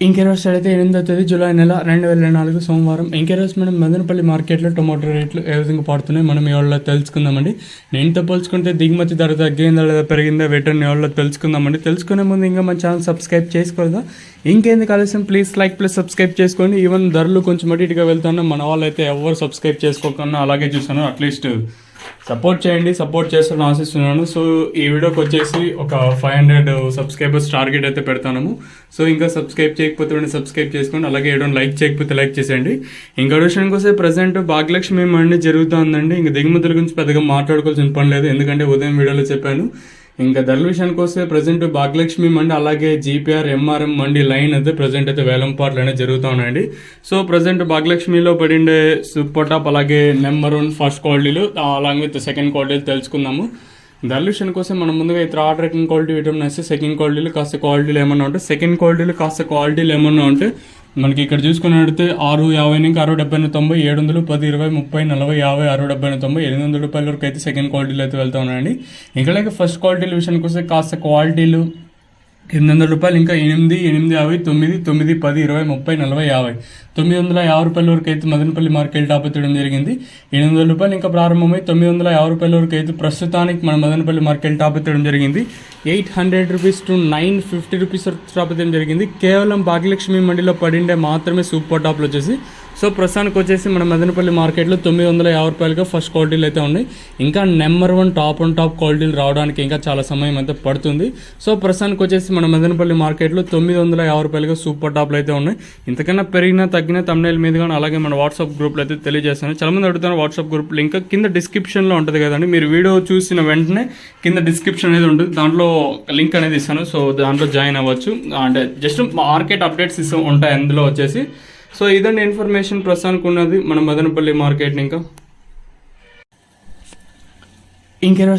ఇంకెరోజు అయితే 8వ తేదీ జూలై నెల 2024 సోమవారం. ఇంకెరోజు మనం మదనపల్లి మార్కెట్లో టొమాటో రేట్లు ఏ విధంగా పడుతున్నాయి మనం ఇవాళ తెలుసుకుందామండి. నేనుతో పోల్చుకుంటే దిగుమతి ధర తగ్గిందా లేదా పెరిగిందా వీటిని ఇవాళ తెలుసుకుందామండి. తెలుసుకునే ముందు ఇంకా మన ఛానల్ సబ్స్క్రైబ్ చేసుకోదా, ఇంకేందుకు ఆలస్యం ప్లీజ్ లైక్ ప్లస్ సబ్స్క్రైబ్ చేసుకోండి. ఈవెన్ ధరలు కొంచెం అటుగా వెళ్తున్నా మన వాళ్ళు అయితే ఎవరు సబ్స్క్రైబ్ చేసుకోకుండా అలాగే చూసాను. అట్లీస్ట్ సపోర్ట్ చేయండి, సపోర్ట్ చేస్తాను ఆశిస్తున్నాను. సో ఈ వీడియోకి వచ్చేసి ఒక 500 సబ్స్క్రైబర్స్ టార్గెట్ అయితే పెడతాము. సో ఇంకా సబ్స్క్రైబ్ చేయకపోతే సబ్స్క్రైబ్ చేసుకోండి, అలాగే ఏదైనా లైక్ చేయకపోతే లైక్ చేసేయండి. ఇంకా విషయానికి వస్తే ప్రజెంట్ భాగ్యలక్ష్మి మండి జరుగుతుందండి. ఇంకా దిగుమతుల గురించి పెద్దగా మాట్లాడుకోవాల్సిన పని లేదు, ఎందుకంటే ఉదయం వీడియోలో చెప్పాను. ఇంకా ధరల విషయానికి వస్తే ప్రజెంట్ భాగ్యలక్ష్మి మండి అలాగే జీపీఆర్ ఎంఆర్ఎం మండి లైన్ అయితే ప్రజెంట్ అయితే వేలంపాట్లు అనేది జరుగుతూ ఉన్నాయండి. సో ప్రజెంట్ భాగ్యలక్ష్మిలో పడిండే సూపర్ టాప్ అలాగే నెంబర్ 1 ఫస్ట్ క్వాలిటీలు అలాగే విత్ సెకండ్ క్వాలిటీలు తెలుసుకుందాము. ధరల విషయానికి వస్తే మనం ముందుగా అయితే థర్డ్ రేటింగ్ క్వాలిటీ విటమిన్ వస్తే సెకండ్ క్వాలిటీలు కాస్త క్వాలిటీలు ఏమన్నా ఉంటే సెకండ్ క్వాలిటీలు కాస్త క్వాలిటీలు ఏమన్నా ఉంటే మనకి ఇక్కడ చూసుకున్నట్టు 650 నుంచి 670 90 700 10 20 30 40 50 60 70 90 800 రూపాయల వరకు అయితే సెకండ్ క్వాలిటీలు అయితే వెళ్తా ఉన్నాయండి. ఇంకా ఫస్ట్ క్వాలిటీల విషయానికి వస్తే కాస్త క్వాలిటీలు 800 రూపాయలు, ఇంకా 8, 8, 50, 9, 9, 10, 20, 30, 40, 50 950 రూపాయల వరకు అయితే మదనపల్లి మార్కెట్ టాప్ ఎత్తడం జరిగింది. 800 రూపాయలు ఇంకా ప్రారంభమై 950 రూపాయల వరకు అయితే ప్రస్తుతానికి మన మదనపల్లి మార్కెట్ టాప్ ఎత్తడం జరిగింది. 800 రూపీస్ టు 950 రూపీస్ టాప్ ఎత్తడం జరిగింది. కేవలం భాగ్యలక్ష్మి మండిలో పడిండే మాత్రమే సూపర్ టాప్లు వచ్చేసి. సో ప్రస్తుతానికి వచ్చేసి మన మదనపల్లి మార్కెట్లో 950 రూపాయలుగా ఫస్ట్ క్వాలిటీలు అయితే ఉన్నాయి. ఇంకా నెంబర్ 1 టాప్ క్వాలిటీలు రావడానికి ఇంకా చాలా సమయం అయితే పడుతుంది. సో ప్రస్తుతానికి వచ్చేసి మన మదనపల్లి మార్కెట్లో 950 రూపాయలుగా సూపర్ టాప్లు అయితే ఉన్నాయి. ఇంతకన్నా పెరిగినా తగ్గిన తమ్నైల్ మీద కానీ అలాగే మన వాట్సాప్ గ్రూప్లో అయితే తెలియజేస్తాను. చాలా మంది అడుగుతాను వాట్సాప్ గ్రూప్ లింక్ కింద డిస్క్రిప్షన్లో ఉంటుంది కదండి. మీరు వీడియో చూసిన వెంటనే కింద డిస్క్రిప్షన్ అనేది ఉంటుంది, దాంట్లో లింక్ అనేది ఇస్తాను. సో దాంట్లో జాయిన్ అవ్వచ్చు. అంటే జస్ట్ మార్కెట్ అప్డేట్స్ ఉంటాయి అందులో వచ్చేసి. సో ఇదండి ఇన్ఫర్మేషన్ ప్రస్తుతానికి ఉన్నది మన మదనపల్లి మార్కెట్. ఇంకా